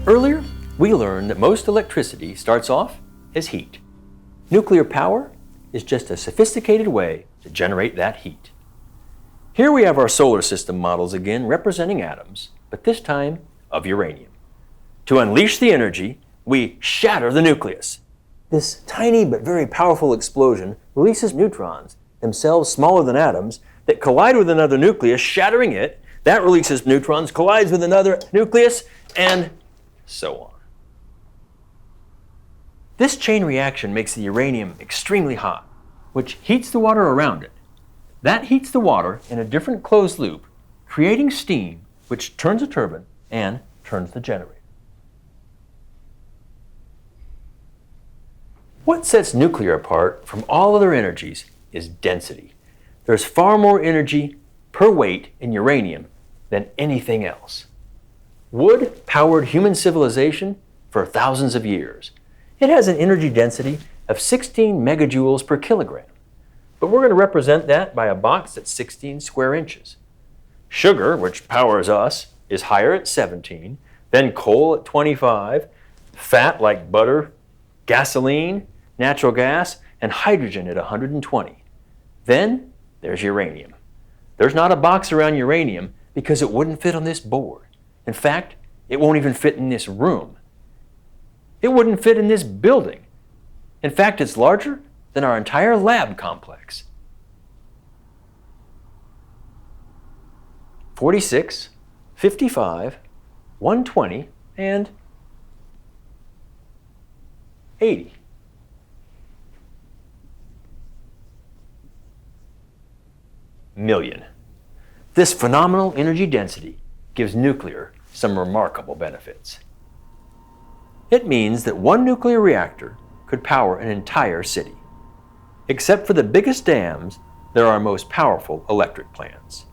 Earlier, we learned that most electricity starts off as heat. Nuclear power is just a sophisticated way to generate that heat. Here we have our solar system models again representing atoms, but this time of uranium. To unleash the energy, we shatter the nucleus. This tiny but very powerful explosion releases neutrons, themselves smaller than atoms, that collide with another nucleus, shattering it. That releases neutrons, collides with another nucleus, and so on. This chain reaction makes the uranium extremely hot, which heats the water around it. That heats the water in a different closed loop, creating steam, which turns a turbine and turns the generator. What sets nuclear apart from all other energies is density. There's far more energy per weight in uranium than anything else. Wood powered human civilization for thousands of years. It has an energy density of 16 megajoules per kilogram. But we're going to represent that by a box that's 16 square inches. Sugar, which powers us, is higher at 17, then coal at 25, fat like butter, gasoline, natural gas, and hydrogen at 120. Then there's uranium. There's not a box around uranium because it wouldn't fit on this board. In fact, it won't even fit in this room. It wouldn't fit in this building. In fact, it's larger than our entire lab complex. 46, 55, 120, and 80. Million. This phenomenal energy density gives nuclear some remarkable benefits. It means that one nuclear reactor could power an entire city. Except for the biggest dams, they're our most powerful electric plants.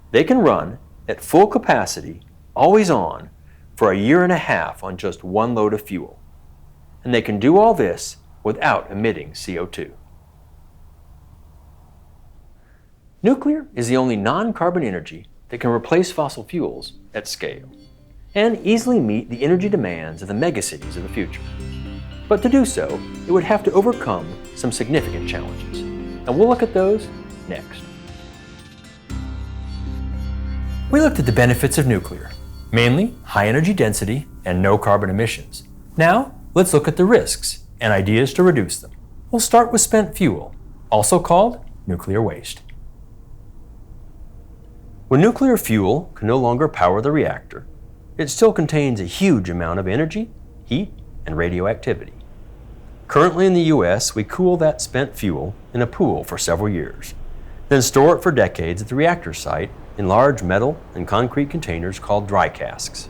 They can run at full capacity, always on, for a year and a half on just one load of fuel. And they can do all this without emitting CO2. Nuclear is the only non-carbon energy that can replace fossil fuels at scale and easily meet the energy demands of the megacities of the future. But to do so, it would have to overcome some significant challenges. And we'll look at those next. We looked at the benefits of nuclear, mainly high energy density and no carbon emissions. Now, let's look at the risks and ideas to reduce them. We'll start with spent fuel, also called nuclear waste. When nuclear fuel can no longer power the reactor, it still contains a huge amount of energy, heat, and radioactivity. Currently in the US, we cool that spent fuel in a pool for several years, then store it for decades at the reactor site in large metal and concrete containers called dry casks.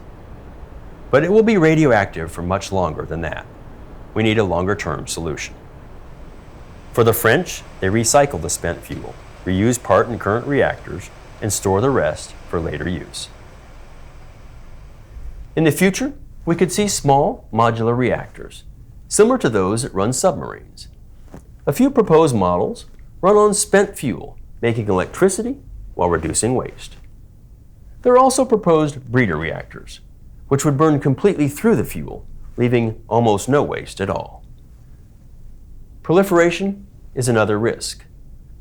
But it will be radioactive for much longer than that. We need a longer-term solution. For the French, they recycle the spent fuel, reuse part in current reactors, and store the rest for later use. In the future, we could see small modular reactors, similar to those that run submarines. A few proposed models run on spent fuel, making electricity while reducing waste. There are also proposed breeder reactors, which would burn completely through the fuel, leaving almost no waste at all. Proliferation is another risk,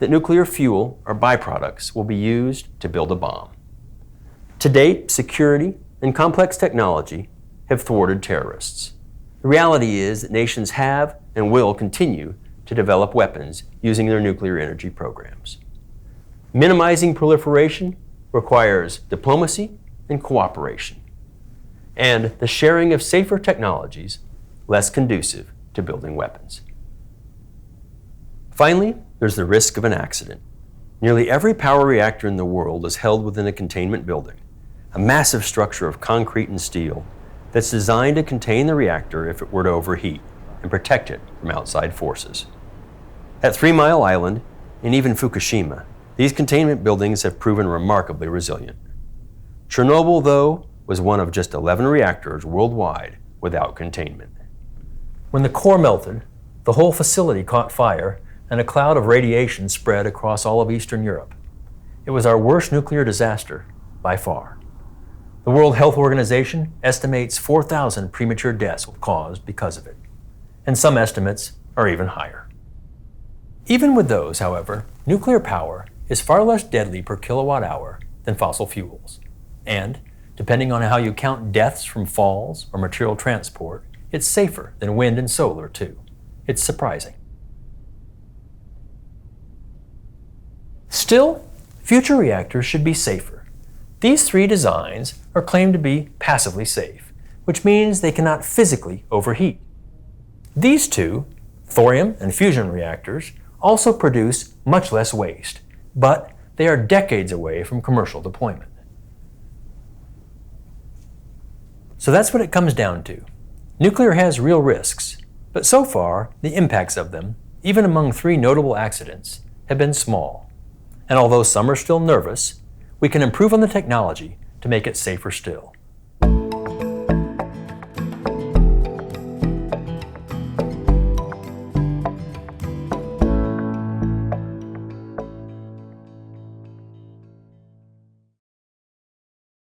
that nuclear fuel or byproducts will be used to build a bomb. To date, security and complex technology have thwarted terrorists. The reality is that nations have and will continue to develop weapons using their nuclear energy programs. Minimizing proliferation requires diplomacy and cooperation, and the sharing of safer technologies less conducive to building weapons. Finally, there's the risk of an accident. Nearly every power reactor in the world is held within a containment building, a massive structure of concrete and steel that's designed to contain the reactor if it were to overheat and protect it from outside forces. At 3 Mile Island and even Fukushima, these containment buildings have proven remarkably resilient. Chernobyl, though, was one of just 11 reactors worldwide without containment. When the core melted, the whole facility caught fire and a cloud of radiation spread across all of Eastern Europe. It was our worst nuclear disaster by far. The World Health Organization estimates 4,000 premature deaths caused because of it, and some estimates are even higher. Even with those, however, nuclear power is far less deadly per kilowatt hour than fossil fuels, and, depending on how you count deaths from falls or material transport, it's safer than wind and solar too. It's surprising. Still, future reactors should be safer. These three designs are claimed to be passively safe, which means they cannot physically overheat. These two, thorium and fusion reactors, also produce much less waste, but they are decades away from commercial deployment. So that's what it comes down to. Nuclear has real risks, but so far the impacts of them, even among three notable accidents, have been small. And although some are still nervous, we can improve on the technology to make it safer still.